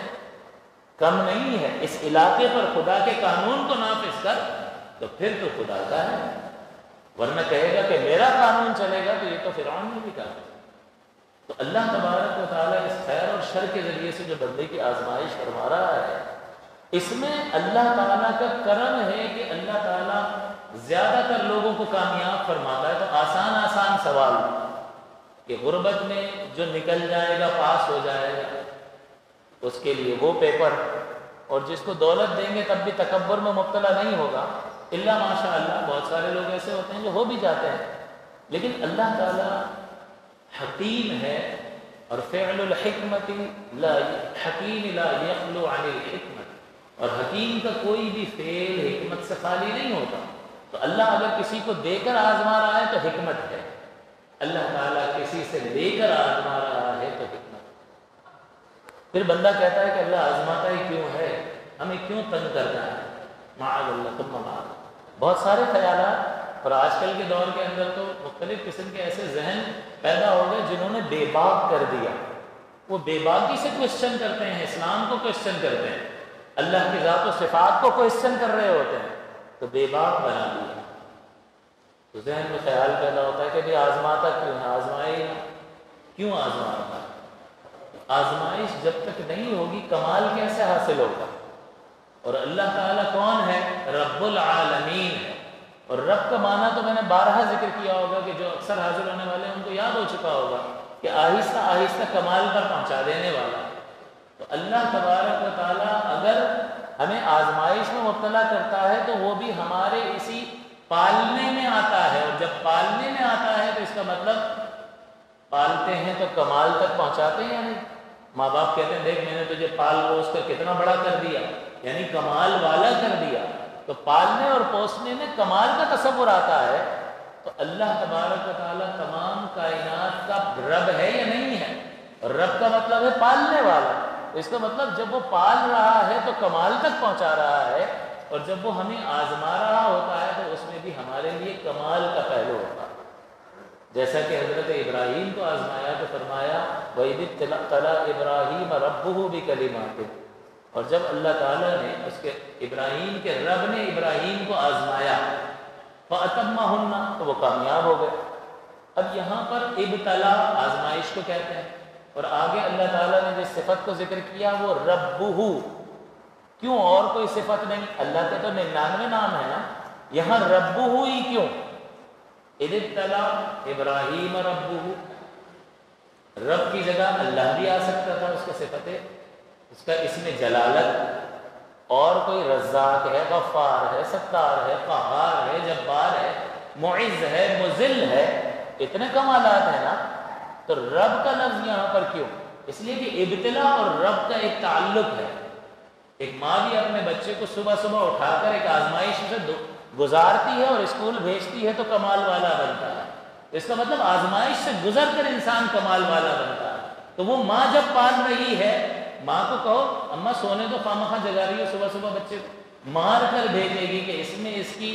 کم نہیں ہے، اس علاقے پر خدا کے قانون کو نافذ کر، تو پھر تو خدا کا ہے، ورنہ کہے گا کہ میرا قانون چلے گا تو یہ تو فرعون نے بھی کہا۔ تو اللہ تبارک و تعالیٰ اس خیر اور شر کے ذریعے سے جو بندے کی آزمائش فرما رہا ہے، اس میں اللہ تعالیٰ کا کرم ہے کہ اللہ تعالیٰ زیادہ تر لوگوں کو کامیاب فرماتا ہے۔ تو آسان سوال کہ غربت میں جو نکل جائے گا پاس ہو جائے گا، اس کے لیے وہ پیپر، اور جس کو دولت دیں گے تب بھی تکبر میں مبتلا نہیں ہوگا، الا ماشاء اللہ بہت سارے لوگ ایسے ہوتے ہیں جو ہو بھی جاتے ہیں، لیکن اللہ تعالیٰ حکیم ہے، اور فعل الحکمت حکیم لا یخلو عن الحکمت، اور حکیم کا کوئی بھی فعل حکمت سے خالی نہیں ہوتا۔ تو اللہ اگر کسی کو دے کر آزما رہا ہے تو حکمت ہے، اللہ تعالیٰ کسی سے لے کر آزما رہا ہے تو حکمت۔ پھر بندہ کہتا ہے کہ اللہ آزماتا ہی کیوں ہے، ہمیں کیوں تنگ کرتا ہے؟ معاذ اللہ ثم معاذ۔ بہت سارے خیالات، اور آج کل کے دور کے اندر تو مختلف قسم کے ایسے ذہن پیدا ہو گئے جنہوں نے بے باک کر دیا، وہ بے باکی سے کوشچن کرتے ہیں، اسلام کو کوشچن کرتے ہیں، اللہ کی ذات و صفات کو کوشچن کر رہے ہوتے ہیں، تو بے باک بنا دیا۔ تو ذہن میں خیال پیدا ہوتا ہے کہ بھی آزماتا کیوں ہے، آزمائے کیوں آزماتا ہے؟ آزمائش جب تک نہیں ہوگی کمال کیسے حاصل ہوگا؟ اور اللہ تعالیٰ کون ہے؟ رب العالمین ہے، اور رب کا معنی تو میں نے بارہا ذکر کیا ہوگا کہ جو اکثر حاضر ہونے والے ہیں ان کو یاد ہو چکا ہوگا کہ آہستہ آہستہ کمال پر پہنچا دینے والا۔ تو اللہ تبارک و تعالیٰ اگر ہمیں آزمائش میں مبتلا کرتا ہے تو وہ بھی ہمارے اسی پالنے میں آتا ہے، اور جب پالنے میں آتا ہے تو اس کا مطلب پالتے ہیں تو کمال تک پہنچاتے ہیں، یعنی ماں باپ کہتے ہیں دیکھ میں نے تجھے پال پوس کر کتنا بڑا کر دیا، یعنی کمال والا کر دیا۔ تو پالنے اور پوسنے میں کمال کا تصور آتا ہے۔ تو اللہ تبارک و تعالیٰ تمام کائنات کا رب ہے یا نہیں ہے؟ اور رب کا مطلب ہے پالنے والا، اس کا مطلب جب وہ پال رہا ہے تو کمال تک پہنچا رہا ہے، اور جب وہ ہمیں آزما رہا ہوتا ہے تو اس میں بھی ہمارے لیے کمال کا پہلو ہوتا ہے۔ جیسا کہ حضرت ابراہیم کو آزمایا تو فرمایا وَإِذِ ابْتَلَىٰ إِبْرَاهِيمَ رَبُّهُ بِكَلِمَاتٍ، اور جب اللہ تعالیٰ نے اس کے ابراہیم کے رب نے ابراہیم کو آزمایا فَأَتَمَّهُنَّ، تو وہ کامیاب ہو گئے۔ اب یہاں پر ابتلا آزمائش کو کہتے ہیں، اور آگے اللہ تعالیٰ نے جس صفت کو ذکر کیا وہ ربہ، کیوں اور کوئی صفت نہیں؟ اللہ کے تو 99 نام ہے نا، یہاں ربہ ہی کیوں؟ اذ ابتلا ابراہیم ربہ، رب کی جگہ اللہ بھی آ سکتا تھا، اس کا صفت ہے، اس کا اسم جلالت، اور کوئی رزاق ہے، غفار ہے، ستار ہے، قہار ہے، جبار ہے، معز ہے، مذل ہے، اتنے کمالات ہیں نا۔ تو رب کا لفظ یہاں پر کیوں؟ اس لیے کہ ابتلا اور رب کا ایک تعلق ہے۔ ایک ماں بھی اپنے بچے کو صبح صبح اٹھا کر ایک آزمائش سے گزارتی ہے اور اسکول بھیجتی ہے تو کمال والا بنتا ہے، اس کا مطلب آزمائش سے گزر کر انسان کمال والا بنتا ہے۔ تو وہ ماں جب پال رہی ہے، ماں کو کہو اماں سونے تو خواہ جگا رہی ہو صبح صبح بچے کو، مار کر بھیجے گی کہ اس میں اس کی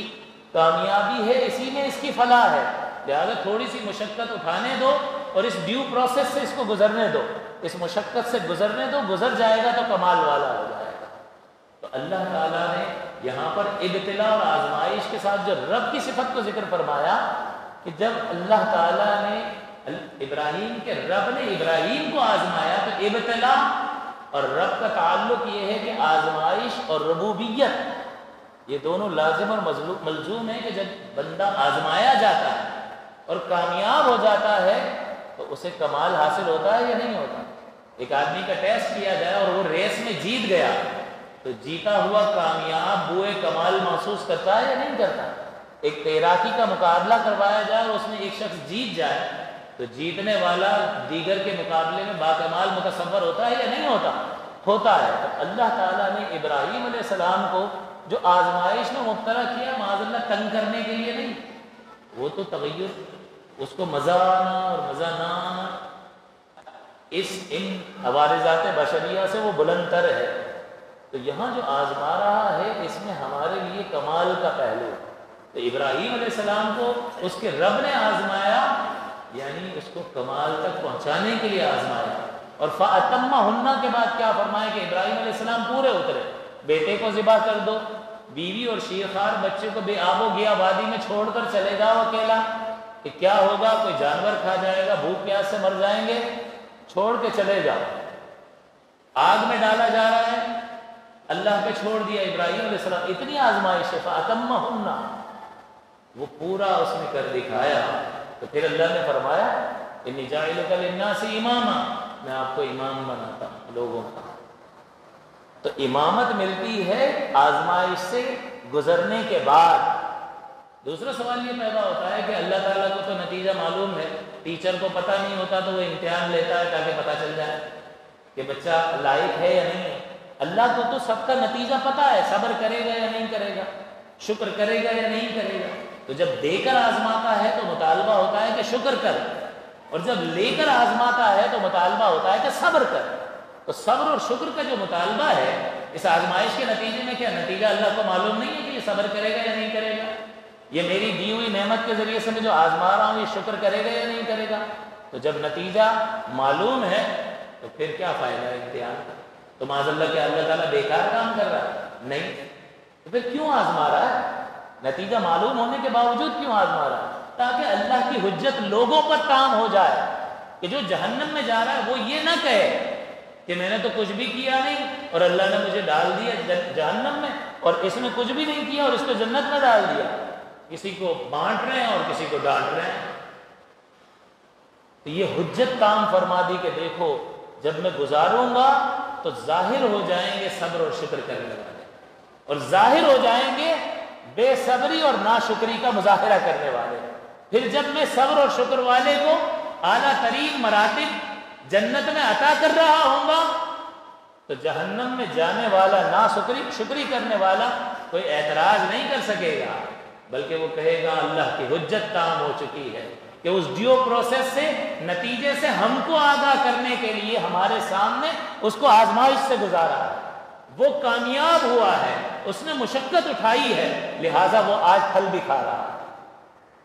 کامیابی ہے، اسی میں اس کی فلاح ہے، لہٰذا تھوڑی سی مشقت اٹھانے دو اور اس ڈیو پروسیس سے اس کو گزرنے دو، اس مشقت سے گزرنے دو، گزر جائے گا تو کمال والا ہو جائے گا۔ تو اللہ تعالیٰ نے یہاں پر ابتلا اور آزمائش کے ساتھ جو رب کی صفت کو ذکر فرمایا کہ جب اللہ تعالیٰ نے ابراہیم کے رب نے ابراہیم کو آزمایا، تو ابتلا اور رب کا تعلق یہ ہے کہ آزمائش اور ربوبیت یہ دونوں لازم اور ملزوم ہے کہ جب بندہ آزمایا جاتا ہے اور کامیاب ہو جاتا ہے تو اسے کمال حاصل ہوتا ہے یا نہیں ہوتا؟ ایک آدمی کا ٹیسٹ کیا جائے اور وہ ریس میں جیت گیا تو جیتا ہوا کامیاب بوئے کمال محسوس کرتا ہے یا نہیں کرتا؟ ایک تیراکی کا مقابلہ کروایا جائے اور اس میں ایک شخص جیت جائے تو جیتنے والا دیگر کے مقابلے میں باکمال متصور ہوتا ہے یا نہیں ہوتا؟ ہوتا ہے۔ تو اللہ تعالیٰ نے ابراہیم علیہ السلام کو جو آزمائش میں مبتلا کیا معاذ اللہ تنگ کرنے کے لیے نہیں، وہ تو تغیر، اس کو مزہ آنا اور مزہ نہ آنا ان عوارضات بشریہ سے وہ بلند تر ہے۔ تو یہاں جو آزما رہا ہے اس میں ہمارے لیے کمال کا پہلو، تو ابراہیم علیہ السلام کو اس کے رب نے آزمایا، یعنی اس کو کمال تک پہنچانے کے لیے آزمایا۔ اور فَأَتَمَّهُنَّ کے بعد کیا فرمایا کہ ابراہیم علیہ السلام پورے اترے، بیٹے کو ذبح کر دو، بیوی اور شیرخوار بچے کو بے آب و گیا وادی میں چھوڑ کر چلے جاؤ اکیلا، کہ کیا ہوگا، کوئی جانور کھا جائے گا، بھوک پیاس سے مر جائیں گے، چھوڑ کے چلے جاؤ۔ آگ میں ڈالا جا رہا ہے، اللہ پہ چھوڑ دیا ابراہیم علیہ السلام۔ اتنی آزمائش ہے، فَأَتَمَّهُنَّ وہ پورا اس نے کر دکھایا۔ تو پھر اللہ نے فرمایا اِنِّی جَاعِلُکَ لِلنَّاسِ إِمَامًا، میں آپ کو امام بناتا ہوں لوگوں کا۔ تو امامت ملتی ہے آزمائش سے گزرنے کے بعد۔ دوسرا سوال یہ پیدا ہوتا ہے کہ اللہ تعالیٰ کو تو نتیجہ معلوم ہے، ٹیچر کو پتہ نہیں ہوتا تو وہ امتحان لیتا ہے تاکہ پتہ چل جائے کہ بچہ لائق ہے یا نہیں ہے۔ اللہ کو تو سب کا نتیجہ پتہ ہے، صبر کرے گا یا نہیں کرے گا، شکر کرے گا یا نہیں کرے گا۔ تو جب دے کر آزماتا ہے تو مطالبہ ہوتا ہے کہ شکر کر، اور جب لے کر آزماتا ہے تو مطالبہ ہوتا ہے کہ صبر کر۔ تو صبر اور شکر کا جو مطالبہ ہے اس آزمائش کے نتیجے میں، کیا نتیجہ اللہ کو معلوم نہیں ہے کہ یہ صبر کرے گا یا نہیں کرے گا؟ یہ میری دی ہوئی نعمت کے ذریعے سے میں جو آزما رہا ہوں یہ شکر کرے گا یا نہیں کرے گا؟ تو جب نتیجہ معلوم ہے تو پھر کیا فائدہ ہے امتحان کا؟ تو معاذ اللہ کہ اللہ تعالیٰ بیکار کام کر رہا ہے؟ نہیں، تو پھر کیوں آزما رہا ہے؟ نتیجہ معلوم ہونے کے باوجود کیوں آزما رہا ہے؟ تاکہ اللہ کی حجت لوگوں پر تام ہو جائے کہ جو جہنم میں جا رہا ہے وہ یہ نہ کہے کہ میں نے تو کچھ بھی کیا نہیں اور اللہ نے مجھے ڈال دیا جہنم میں، اور اس نے کچھ بھی نہیں کیا اور اس کو جنت میں ڈال دیا۔ کسی کو بانٹ رہے ہیں اور کسی کو ڈانٹ رہے ہیں۔ تو یہ حجت تام فرما دی کہ دیکھو جب میں گزاروں گا تو ظاہر ہو جائیں گے صبر اور شکر کرنے والے، اور ظاہر ہو جائیں گے بے صبری اور ناشکری کا مظاہرہ کرنے والے۔ پھر جب میں صبر اور شکر والے کو اعلیٰ ترین مراتب جنت میں عطا کر رہا ہوں گا تو جہنم میں جانے والا شکری کرنے والا کوئی اعتراض نہیں کر سکے گا، بلکہ وہ کہے گا اللہ کی حجت تام ہو چکی ہے کہ اس ڈیو پروسیس سے، نتیجے سے ہم کو آگاہ کرنے کے لیے ہمارے سامنے اس کو آزمائش سے گزارا ہے، وہ کامیاب ہوا ہے، اس نے مشقت اٹھائی ہے، لہٰذا وہ آج پھل بھی کھا رہا ہے۔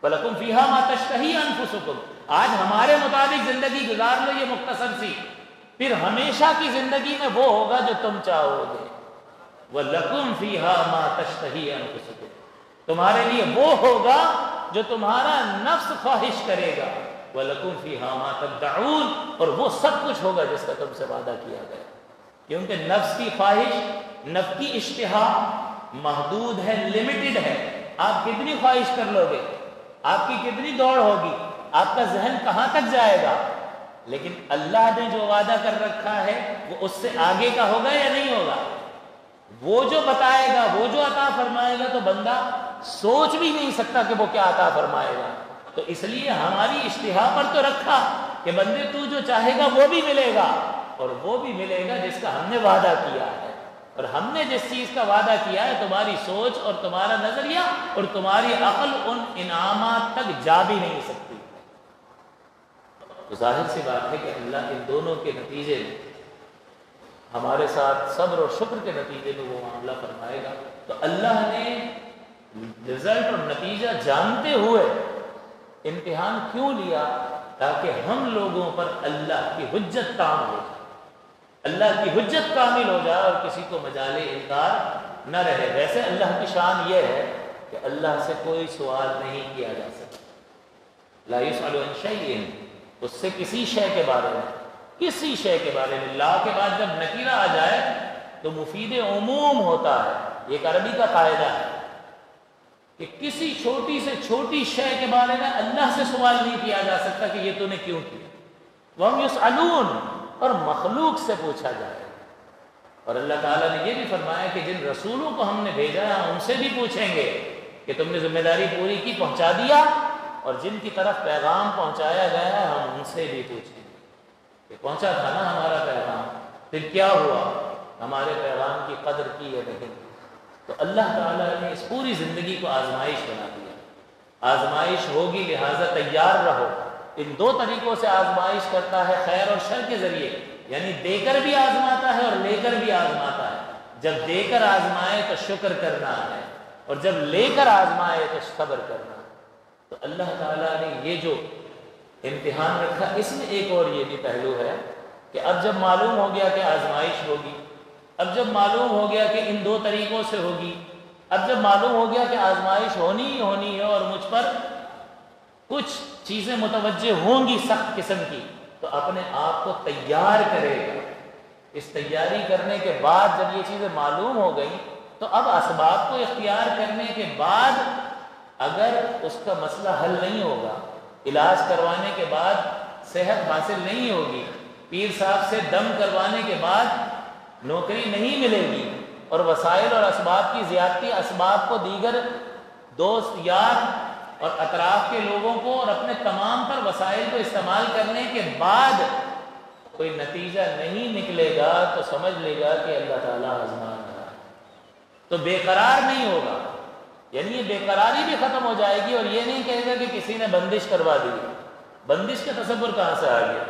وَلَكُمْ فِيهَا مَا تَشْتَهِي أَنفُسُكُمْ، آج ہمارے مطابق زندگی گزار لو یہ مختصر سی، پھر ہمیشہ کی زندگی میں وہ ہوگا جو تم چاہو گے۔ وَلَكُمْ فِيهَا مَا تَشْتَهِي أَنفُسُكُمْ، تمہارے لیے وہ ہوگا جو تمہارا نفس خواہش کرے گا۔ وَلَكُمْ فِيهَا مَا تَدَّعُونَ، اور وہ سب کچھ ہوگا جس کا تم سے وعدہ کیا گیا، کیونکہ نفس کی خواہش، نفس کی اشتہا محدود ہے، لمیٹڈ ہے۔ آپ کتنی خواہش کر لو گے، آپ کی کتنی دوڑ ہوگی، آپ کا ذہن کہاں تک جائے گا، لیکن اللہ نے جو وعدہ کر رکھا ہے وہ اس سے آگے کا ہوگا یا نہیں ہوگا؟ وہ جو بتائے گا، وہ جو عطا فرمائے گا تو بندہ سوچ بھی نہیں سکتا کہ وہ کیا عطا فرمائے گا۔ تو اس لیے ہماری اشتہا پر تو رکھا کہ بندے تو جو چاہے گا وہ بھی ملے گا، اور وہ بھی ملے گا جس کا ہم نے وعدہ کیا ہے، اور ہم نے جس چیز کا وعدہ کیا ہے تمہاری سوچ اور تمہارا نظریہ اور تمہاری عقل ان انعامات تک جا بھی نہیں سکتی۔ تو ظاہر سی بات ہے کہ اللہ ان دونوں کے نتیجے میں ہمارے ساتھ صبر اور شکر کے نتیجے میں وہ معاملہ فرمائے گا۔ تو اللہ نے رزلٹ اور نتیجہ جانتے ہوئے امتحان کیوں لیا؟ تاکہ ہم لوگوں پر اللہ کی حجت تام ہو جائے، اللہ کی حجت کامل ہو جائے اور کسی کو مجال انکار نہ رہے۔ ویسے اللہ کی شان یہ ہے کہ اللہ سے کوئی سوال نہیں کیا جا سکتا، لا یسأل عن شیء، اس سے کسی شے کے بارے میں، کسی شے کے بارے میں لا کے بعد جب نکیرہ آ جائے تو مفید عموم ہوتا ہے۔ یہ ایک عربی کا قاعدہ ہے کہ کسی چھوٹی سے چھوٹی شے کے بارے میں اللہ سے سوال نہیں کیا جا سکتا کہ یہ تو نے کیوں کیا۔ وَهُمْ يُسْأَلُونَ، اور مخلوق سے پوچھا جائے۔ اور اللہ تعالیٰ نے یہ بھی فرمایا کہ جن رسولوں کو ہم نے بھیجا ہے ہم ان سے بھی پوچھیں گے کہ تم نے ذمہ داری پوری کی، پہنچا دیا، اور جن کی طرف پیغام پہنچایا گیا ہے ہم ان سے بھی پوچھیں گے کہ پہنچا تھا نا ہمارا پیغام، پھر کیا ہوا، ہمارے پیغام کی قدر کی ہے نہیں۔ تو اللہ تعالیٰ نے اس پوری زندگی کو آزمائش بنا دیا، آزمائش ہوگی لہٰذا تیار رہو۔ ان دو طریقوں سے آزمائش کرتا ہے، خیر اور شر کے ذریعے، یعنی دے کر بھی آزماتا ہے اور لے کر بھی آزماتا ہے۔ جب دے کر آزمائے تو شکر کرنا ہے، اور جب لے کر آزمائے تو صبر کرنا ہے۔ تو اللہ تعالیٰ نے یہ جو امتحان رکھا، اس میں ایک اور یہ بھی پہلو ہے کہ اب جب معلوم ہو گیا کہ آزمائش ہوگی، اب جب معلوم ہو گیا کہ ان دو طریقوں سے ہوگی، اب جب معلوم ہو گیا کہ آزمائش ہونی ہی ہونی ہے اور مجھ پر کچھ چیزیں متوجہ ہوں گی سخت قسم کی، تو اپنے آپ کو تیار کرے گا۔ اس تیاری کرنے کے بعد جب یہ چیزیں معلوم ہو گئیں تو اب اسباب کو اختیار کرنے کے بعد اگر اس کا مسئلہ حل نہیں ہوگا، علاج کروانے کے بعد صحت حاصل نہیں ہوگی، پیر صاحب سے دم کروانے کے بعد نوکری نہیں ملے گی، اور وسائل اور اسباب کی زیادتی اسباب کو دیگر دوست یار اور اطراف کے لوگوں کو اور اپنے تمام تر وسائل کو استعمال کرنے کے بعد کوئی نتیجہ نہیں نکلے گا تو سمجھ لے گا کہ اللہ تعالیٰ آزما رہا ہے، تو بے قرار نہیں ہوگا، یعنی یہ بے قراری بھی ختم ہو جائے گی، اور یہ نہیں کہے گا کہ کسی نے بندش کروا دی۔ بندش کا تصور کہاں سے آ گیا؟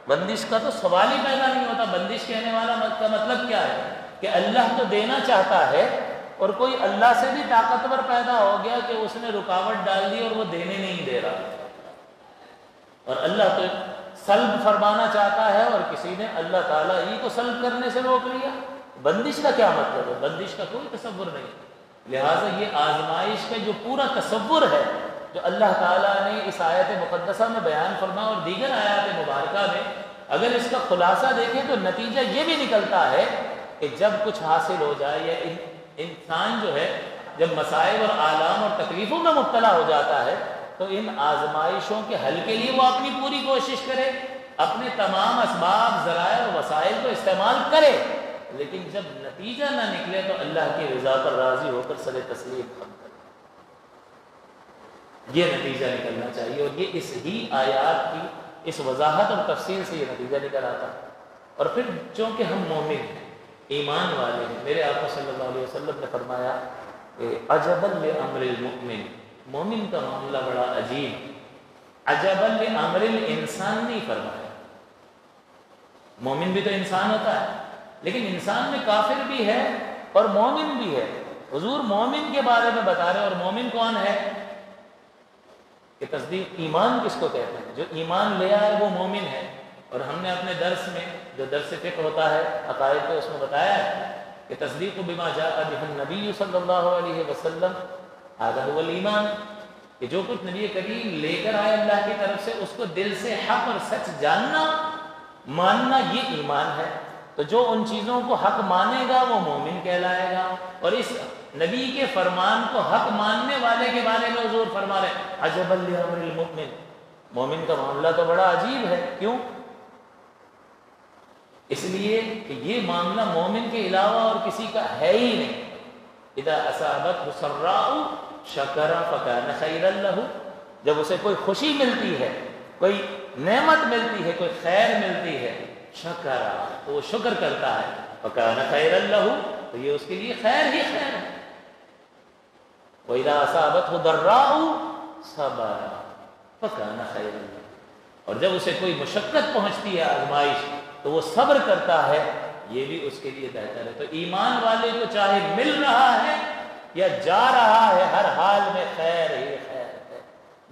بندش کا تو سوال ہی پیدا نہیں ہوتا۔ بندش کہنے والا کا مطلب کیا ہے کہ اللہ تو دینا چاہتا ہے اور کوئی اللہ سے بھی طاقتور پیدا ہو گیا کہ اس نے رکاوٹ ڈال دی اور وہ دینے نہیں دے رہا، اور اللہ تو سلب فرمانا چاہتا ہے اور کسی نے اللہ تعالیٰ ہی کو سلب کرنے سے روک لیا۔ بندش کا کیا مطلب ہے؟ بندش کا کوئی تصور نہیں۔ لہٰذا یہ آزمائش کا جو پورا تصور ہے جو اللہ تعالیٰ نے اس آیت مقدسہ میں بیان فرمایا اور دیگر آیات مبارکہ میں، اگر اس کا خلاصہ دیکھیں تو نتیجہ یہ بھی نکلتا ہے کہ جب کچھ حاصل ہو جائے یا انسان جو ہے جب مصائب اور آلام اور تکلیفوں میں مبتلا ہو جاتا ہے تو ان آزمائشوں کے حل کے لیے وہ اپنی پوری کوشش کرے، اپنے تمام اسباب، ذرائع اور وسائل کو استعمال کرے، لیکن جب نتیجہ نہ نکلے تو اللہ کی رضا پر راضی ہو کر سر تسلیم خم کرے۔ یہ نتیجہ نکلنا چاہیے، اور یہ اس ہی آیات کی اس وضاحت اور تفصیل سے یہ نتیجہ نکل آتا ہے۔ اور پھر چونکہ ہم مومن ہیں، ایمان والے ہیں، میرے آقا صلی اللہ علیہ وسلم نے فرمایا کہ عجبا لامر المؤمن، مومن کا معاملہ بڑا عجیب، عجبا لامر الانسان نہیں فرمایا۔ مومن بھی تو انسان ہوتا ہے، لیکن انسان میں کافر بھی ہے اور مومن بھی ہے۔ حضور مومن کے بارے میں بتا رہے، اور مومن کون ہے کہ تصدیق ایمان کس کو کہتے ہیں؟ جو ایمان لے آئے وہ مومن ہے۔ اور ہم نے اپنے درس میں جو درس فقہ ہوتا ہے عقائد پہ، اس میں بتایا ہے کہ تصدیق بما جاء بہ النبی صلی اللہ علیہ وسلم ھذا هو الایمان، کہ جو کچھ نبی کریم لے کر آئے اللہ کی طرف سے اس کو دل سے حق اور سچ جاننا، ماننا، یہ ایمان ہے۔ تو جو ان چیزوں کو حق مانے گا وہ مومن کہلائے گا۔ اور اس نبی کے فرمان کو حق ماننے والے کے بارے میں حضور فرما رہے عجبا لامر المؤمن، مومن کا معاملہ تو بڑا عجیب ہے۔ کیوں؟ اس لیے کہ یہ معاملہ مومن کے علاوہ اور کسی کا ہے ہی نہیں۔ اذا اصابته سراء شکر فکان خیرا لہ، جب اسے کوئی خوشی ملتی ہے، کوئی نعمت ملتی ہے، کوئی خیر ملتی ہے، شکر، تو وہ شکر کرتا ہے، فکان خیرا لہ، تو یہ اس کے لیے خیر ہی خیر ہے۔ وَإِذَا أَصَابَتْهُ ضَرَّاءُ صَبَرَ فَكَانَ خَيْرًا لَهُ، اور جب اسے کوئی مشقت پہنچتی ہے، آزمائش، تو وہ صبر کرتا ہے، یہ بھی اس کے لیے بہتر ہے۔ تو ایمان والے کو چاہے مل رہا ہے یا جا رہا ہے، ہر حال میں خیر ہی خیر ہے۔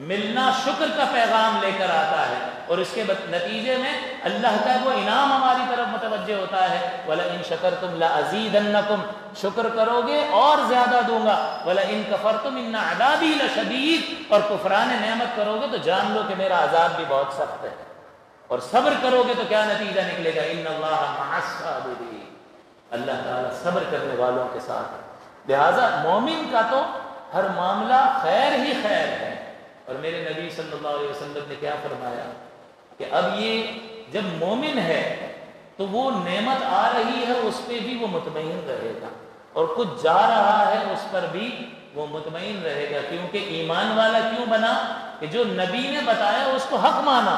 ملنا شکر کا پیغام لے کر آتا ہے، اور اس کے نتیجے میں اللہ کا وہ انعام ہماری طرف متوجہ ہوتا ہے، وَلَئِن شَكَرْتُمْ لَأَزِيدَنَّكُمْ، شکر کرو گے اور زیادہ دوں گا، وَلَئِن كَفَرْتُمْ إِنَّ عَذَابِي لَشَدِيدٌ، اور کفران نعمت کرو گے تو جان لو کہ میرا عذاب بھی بہت سخت ہے، اور صبر کرو گے تو کیا نتیجہ نکلے گا، إِنَّ اللَّهَ مَعَ الصَّابِرِينَ، اللہ تعالیٰ صبر کرنے والوں کے ساتھ ہے۔ لہٰذا مومن کا تو ہر معاملہ خیر ہی خیر ہے، اور میرے نبی صلی اللہ علیہ وسلم نے کیا فرمایا کہ اب یہ جب مومن ہے تو وہ نعمت آ رہی ہے اس پہ بھی وہ مطمئن رہے گا، اور کچھ جا رہا ہے اس پر بھی وہ مطمئن رہے گا، کیونکہ ایمان والا کیوں بنا کہ جو نبی نے بتایا اس کو حق مانا،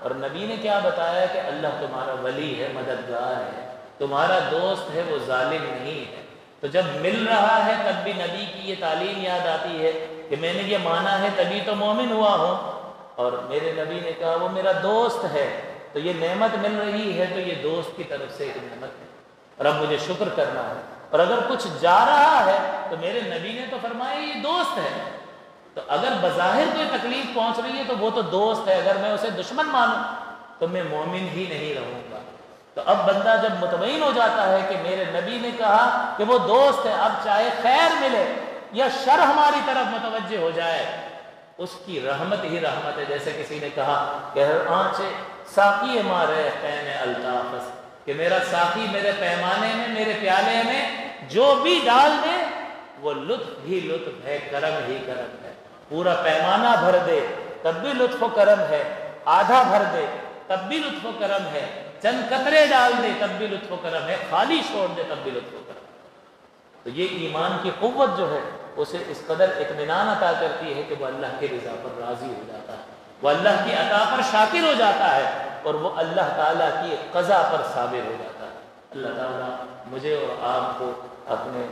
اور نبی نے کیا بتایا کہ اللہ تمہارا ولی ہے، مددگار ہے، تمہارا دوست ہے، وہ ظالم نہیں ہے۔ تو جب مل رہا ہے تب بھی نبی کی یہ تعلیم یاد آتی ہے کہ میں نے یہ مانا ہے تبھی تو مومن ہوا ہوں، اور میرے نبی نے کہا وہ میرا دوست ہے، تو یہ نعمت مل رہی ہے تو یہ دوست کی طرف سے ایک نعمت ہے، اور اب مجھے شکر کرنا ہے، اور اگر کچھ جا رہا ہے تو میرے نبی نے تو فرمایا یہ دوست ہے، تو اگر بظاہر کوئی تکلیف پہنچ رہی ہے تو وہ تو دوست ہے، اگر میں اسے دشمن مانوں تو میں مومن ہی نہیں رہوں گا۔ تو اب بندہ جب مطمئن ہو جاتا ہے کہ میرے نبی نے کہا کہ وہ دوست ہے، اب چاہے خیر ملے یا شر ہماری طرف متوجہ ہو جائے، اس کی رحمت ہی رحمت ہے۔ جیسے کسی نے کہا کہ آنچے ساقی مارے خین الطافس، کہ میرا ساقی میرے پیمانے میں، میرے پیالے میں جو بھی ڈال دے وہ لطف ہی لطف ہے، کرم ہی کرم ہے، پورا پیمانہ بھر دے تب بھی لطف و کرم ہے، آدھا بھر دے تب بھی لطف و کرم ہے، چند قطرے ڈال دے تب بھی لطف و کرم ہے، خالی چھوڑ دے تب بھی لطف و کرم ہے۔ تو یہ ایمان کی قوت جو ہے اسے اس قدر اطمینان عطا کرتی ہے کہ وہ اللہ کی رضا پر راضی ہو جاتا ہے، وہ اللہ کی عطا پر شاکر ہو جاتا ہے، اور وہ اللہ تعالیٰ کی قضا پر صابر ہو جاتا ہے۔ اللہ تعالیٰ مجھے اور آپ کو اپنے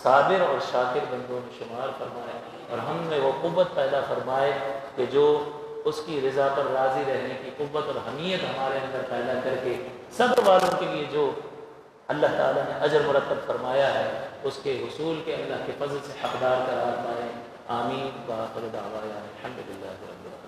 صابر اور شاکر بندوں میں شمار فرمائے، اور ہم میں وہ قوت پیدا فرمائے کہ جو اس کی رضا پر راضی رہنے کی قوت اور حمیت ہمارے اندر پیدا کر کے صبر والوں کے لیے جو اللہ تعالیٰ نے اجر مرتب فرمایا ہے اس کے حصول کے اللہ کے فضل سے حقدار قرار پائے۔ آمین۔ وآخر دعوانا الحمدللہ رب العالمین۔